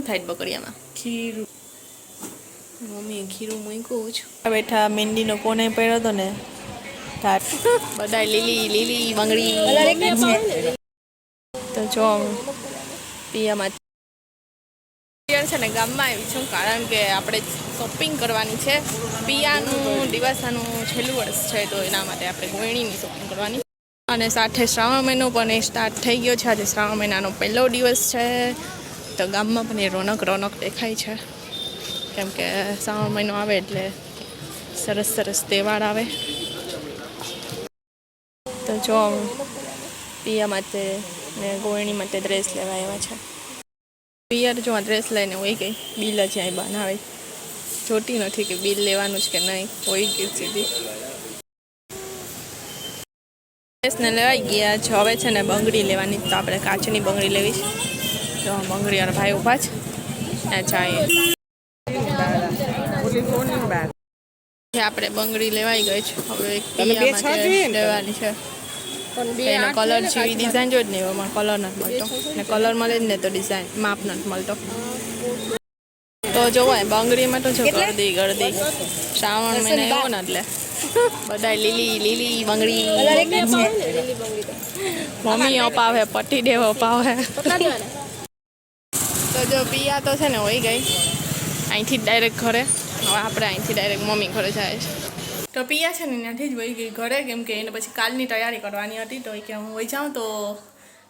શું થાય બકરિયામાં? ખીરું. મમ્મીએ ખીરું મૂક્યું છે. બેઠા મહેંદીનો કોને પડ્યો હતો ને બધા લીલી લીલી બંગડી. તો જો પિયામાં છે ને ગામમાં આવી છું કારણ કે આપણે શોપિંગ કરવાની છે. પિયાનું દિવાસાનું છેલ્લું વર્ષ છે તો એના માટે આપણે ગોયણીની શોપિંગ કરવાની. અને સાથે શ્રાવણ મહિનો પણ સ્ટાર્ટ થઈ ગયો છે. આજે શ્રાવણ મહિનાનો પહેલો દિવસ છે તો ગામમાં પણ એ રોનક દેખાય છે કેમ કે શ્રાવણ મહિનો આવે એટલે સરસ સરસ તહેવાર આવે. તો જો પિયા માટે ને ગોયણી માટે ડ્રેસ લેવા આવ્યા છે. પિયર જો આ ડ્રેસ લઈને હોઈ ગઈ. બિલ જ અહીં બનાવે જોતી નથી કે બિલ લેવાનું છે કે નહીં. હોઈ ગઈ સીધી ડ્રેસને લેવાઈ ગયા છે. હવે છે ને બંગડી લેવાની તો આપણે કાચની બંગડી લેવી છે. તો બંગડી અને ભાઈ ઉભા છે આપણે બંગડી લેવાઈ ગઈ છે. હવે લેવાની છે એનો કલર જેવી ડિઝાઇન જો જ નહીં એમાં કલર નથી મળતો ને કલર મળે જ ને તો ડિઝાઇન માપ નથી મળતો. તો જોવાય બંગડીમાં તો જો ગળદી શ્રાવણ મહિને એવો ને એટલે બધા લીલી લીલી બંગડી મમ્મી અપાવે પટી દેવ અપાવે. તો જો પિયા તો છે ને હોઈ ગઈ અહીંથી જ ડાયરેક્ટ ઘરે. હવે આપણે અહીંથી ડાયરેક્ટ મમ્મી ઘરે જાય છે. તો પિયા છે ને ત્યાંથી જ વહી ગઈ ઘરે કેમ કે એને પછી કાલની તૈયારી કરવાની હતી. તો કે હું વહી જાઉં તો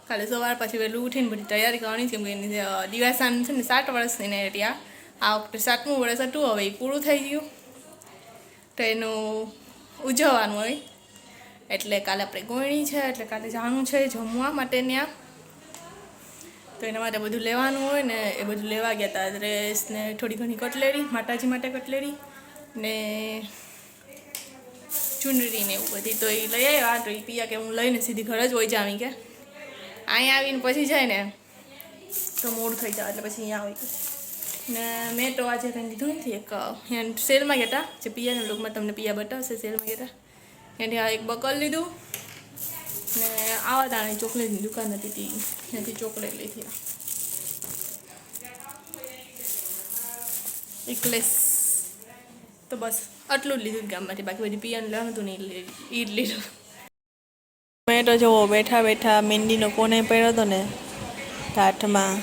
કાલે સવાર પછી વહેલું ઉઠીને બધી તૈયારી કરવાની કેમ કે એની દિવાસાન છે ને 7 વર્ષની ને ત્યાં આ વખતે 7મું વર્ષ હતું. હવે એ પૂરું થઈ ગયું તો એનું ઉજવવાનું હોય એટલે કાલે આપણે ગોયણી છે એટલે કાલે જવાનું છે જમવા માટે ત્યાં. તો એના માટે બધું લેવાનું હોય ને એ બધું લેવા ગયા હતા. ડ્રેસ ને થોડી ઘણી કટલેરી માતાજી માટે કટલેરી ને ચુનરી ને એવું બધી તો એ લઈ આવ્યા. તો એ પિયા કે હું લઈને સીધી ઘરે જ હોય જામી કે અહીંયા આવીને પછી જાય ને તો મોડ થઈ જાય એટલે પછી અહીંયા આવી ને મેં તો આજે કંઈ લીધું નથી. એક અહીંયા સેલમાં ગયા હતા જે પિયાના બ્લોગમાં તમને પિયા બતાવશે. સેલમાં ગયા હતા ત્યાંથી એક બકલ લીધું ને આવા તાણી ચોકલેટની દુકાન હતી ત્યાંથી ચોકલેટ લીધી. એકલેસ તો બસ આટલું જ લીધું ગામમાંથી. બાકી બધી પિયાનું લેવાનું હતું ને એ જ લીધું. મેં તો જુઓ બેઠા બેઠા મહેંદીનો કોને પડ્યો હતો ને હાથમાં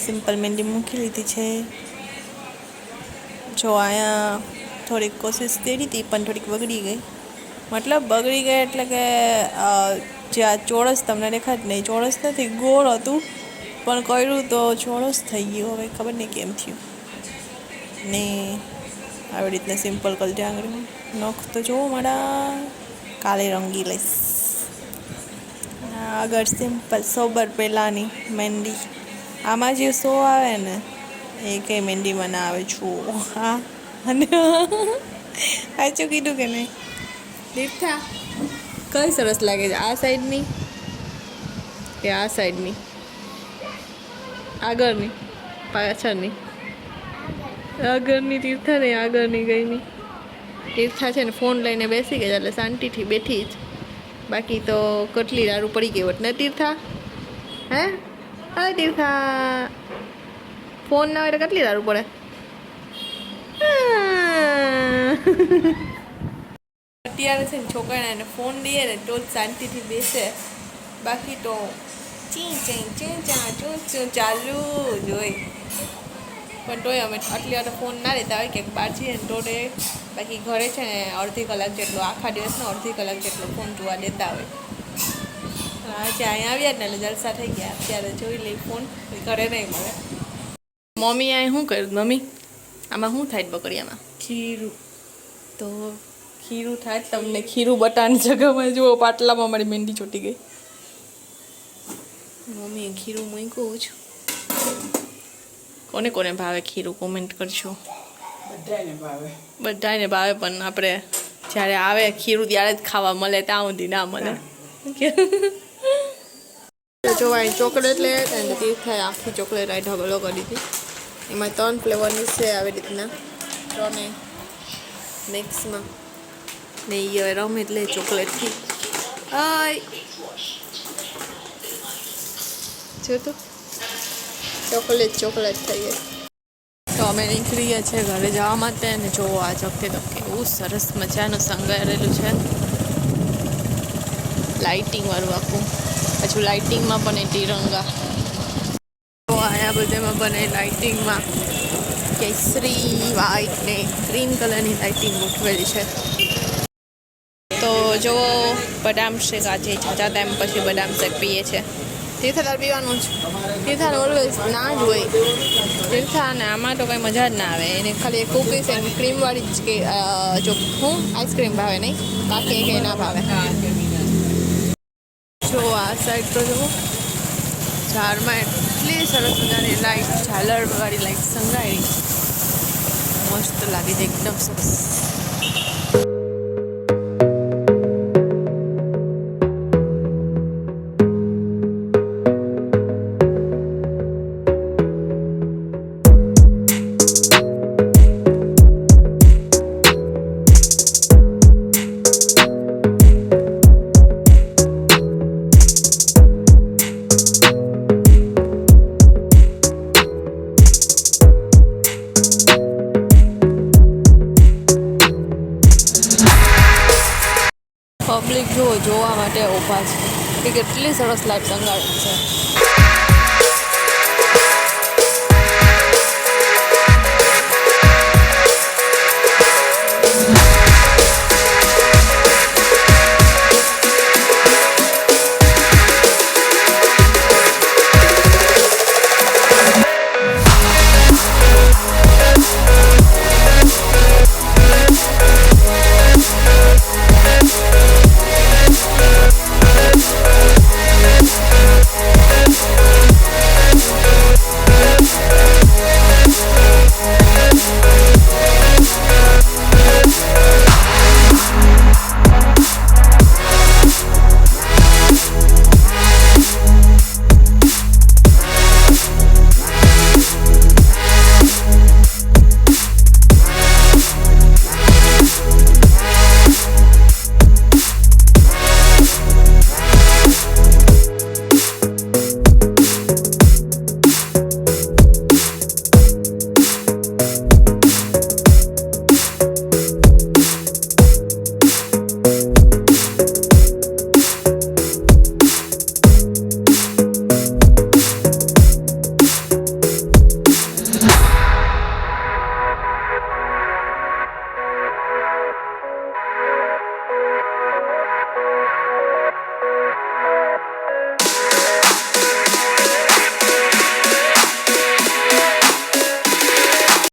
સિમ્પલ મહેંદી મૂકી લીધી છે. જો અહીંયા થોડીક કોશિશ કરી હતી પણ થોડીક બગડી ગઈ. મતલબ બગડી ગઈ એટલે કે જે આ ચોરસ તમને દેખાય જ નહીં ચોરસ નથી ગોળ હતું પણ કર્યું તો ચોરસ થઈ ગયું. હવે ખબર નહીં કેમ થયું ને આવી રીતના સિમ્પલ કલજા આંગળીમાં નખ તો જોવો મારા કાલે રંગી લઈશ. આગળ સિમ્પલ સોબર પહેલાંની મહેંદી આમાં જે સો આવે ને એ કંઈ મહેંદીમાં ના આવે. જુઓ હા અને સાચું કીધું કે નહીં દીઠા કઈ સરસ લાગે છે? આ સાઈડની કે આ સાઈડની? આગળની પાછળની? આગળની તીર્થા નહીં આગળની ગઈ નહીં. તીર્થા છે ને ફોન લઈને બેસી ગયા એટલે શાંતિથી બેઠી જ. બાકી તો કટલી દારૂ પડી ગઈ હોત ને તીર્થા? હે હા તીર્થા ફોન ના હોય તો કેટલી દારૂ પડે? અત્યારે છે ને છોકરાને ફોન દઈએ ને તો જ શાંતિથી બેસે. બાકી તો ચી ચાલુ જ હોય. પણ તોય અમે આટલી વાર ફોન ના લેતા હોય કે બહાર જઈએ ને તો બાકી ઘરે છે ને અડધી કલાક જેટલો આખા દિવસનો અડધી કલાક જેટલો ફોન જોવા દેતા હોય. આજે અહીંયા આવ્યા ને એટલે જલસા થઈ ગયા. અત્યારે જોઈ લઈ ફોન ઘરે નહીં મળે. મમ્મી અહીં શું કર્યું? મમ્મી આમાં શું થાય બકરિયામાં? ખીરું. તો ખીરું થાય તમને ખીરું બટાની જગ્યામાં જુઓ પાટલામાં મારી મહેંદી ચોટી ગઈ. મમ્મીએ ખીરું મૂક્યું છે. કોને કોને ભાવે ખીરું કોમેન્ટ કરજો. બધાને ભાવે પણ આપણે જ્યારે આવે ખીરું ત્યારે જ ખાવા મળે ત્યાં સુધી ના મળે. જો અહીં ચોકલેટ લે અને તીર્થાએ આખી ચોકલેટ આ ઢગલો કરી દીધી. એમાં 3 ફ્લેવરની છે આવી રીતના 3 મિક્સમાં ને એ હવે રમે એટલે ચોકલેટથી. જો તો ચોકલેટ થઈ ગઈ. તો અમે નીકળી ગયા છે ઘરે જવા માટે અને જો આ ચકતે તો કેવું સરસ મજાનું શણગારેલું છે, લાઇટિંગ વાળું આખું. પાછું લાઇટિંગમાં પણ તિરંગા. તો આયા બધામાં બને લાઇટિંગમાં કેસરી, વ્હાઈટ ને ગ્રીન કલરની લાઇટિંગ ગોઠવેલી છે. તો જો બદામ શેક આજે જાજા ટાઈમ પછી બદામ શેક પીએ છે. તીર્થાર પીવાનું જ. તીર્થાર ઓલવેઝ ના જ હોય. તીર્થા ને આમાં તો કંઈ મજા જ ના આવે. એને ખાલી કૂકીઝ એન્ડ ક્રીમવાળી જ કે જો હું આઈસ્ક્રીમ ભાવે નહીં, બાકી કંઈ ના ભાવે. જો આ સાઈડ તો જુઓ, ઝાડમાં એટલી સરસ મજાની લાઈટ, ઝાલરવાળી લાઈટ સંગાળી, મસ્ત લાગે છે એકદમ સરસ. પબ્લિક જોવા માટે ઊભા છે કે કેટલી સરસ લાઈટ સંગાળી છે.